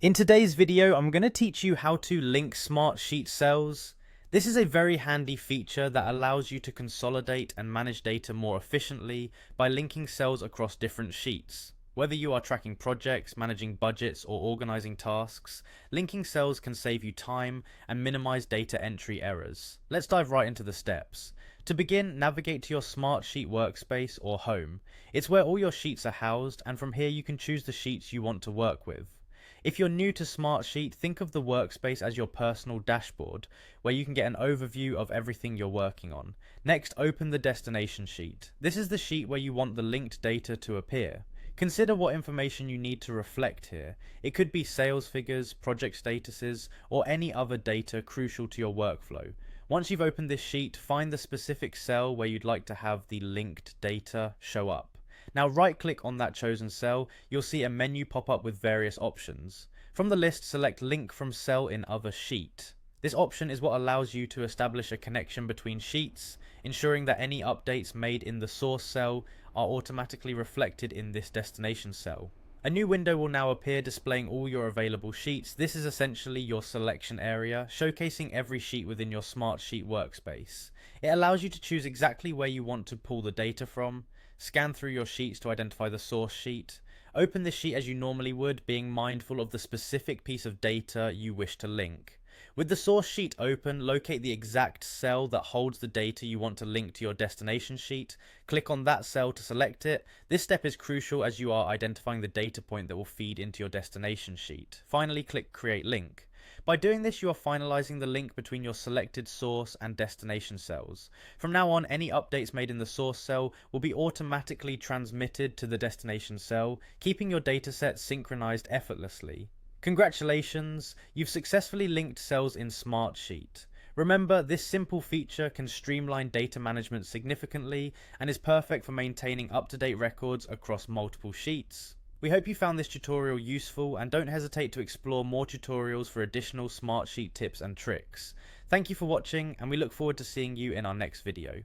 In today's video, I'm going to teach you how to link Smartsheet cells. This is a very handy feature that allows you to consolidate and manage data more efficiently by linking cells across different sheets. Whether you are tracking projects, managing budgets, or organizing tasks, linking cells can save you time and minimize data entry errors. Let's dive right into the steps. To begin, navigate to your Smartsheet workspace or home. It's where all your sheets are housed, and from here you can choose the sheets you want to work with. If you're new to Smartsheet, think of the workspace as your personal dashboard, where you can get an overview of everything you're working on. Next, open the destination sheet. This is the sheet where you want the linked data to appear. Consider what information you need to reflect here. It could be sales figures, project statuses, or any other data crucial to your workflow. Once you've opened this sheet, find the specific cell where you'd like to have the linked data show up. Now right click on that chosen cell, you'll see a menu pop up with various options. From the list, select Link from Cell in Other Sheet. This option is what allows you to establish a connection between sheets, ensuring that any updates made in the source cell are automatically reflected in this destination cell. A new window will now appear displaying all your available sheets. This is essentially your selection area, showcasing every sheet within your Smartsheet workspace. It allows you to choose exactly where you want to pull the data from, scan through your sheets to identify the source sheet, open the sheet as you normally would, being mindful of the specific piece of data you wish to link. With the source sheet open, locate the exact cell that holds the data you want to link to your destination sheet. Click on that cell to select it. This step is crucial as you are identifying the data point that will feed into your destination sheet. Finally, click Create Link. By doing this, you are finalizing the link between your selected source and destination cells. From now on, any updates made in the source cell will be automatically transmitted to the destination cell, keeping your dataset synchronized effortlessly. Congratulations, you've successfully linked cells in Smartsheet. Remember, this simple feature can streamline data management significantly and is perfect for maintaining up-to-date records across multiple sheets. We hope you found this tutorial useful, and don't hesitate to explore more tutorials for additional Smartsheet tips and tricks. Thank you for watching, and we look forward to seeing you in our next video.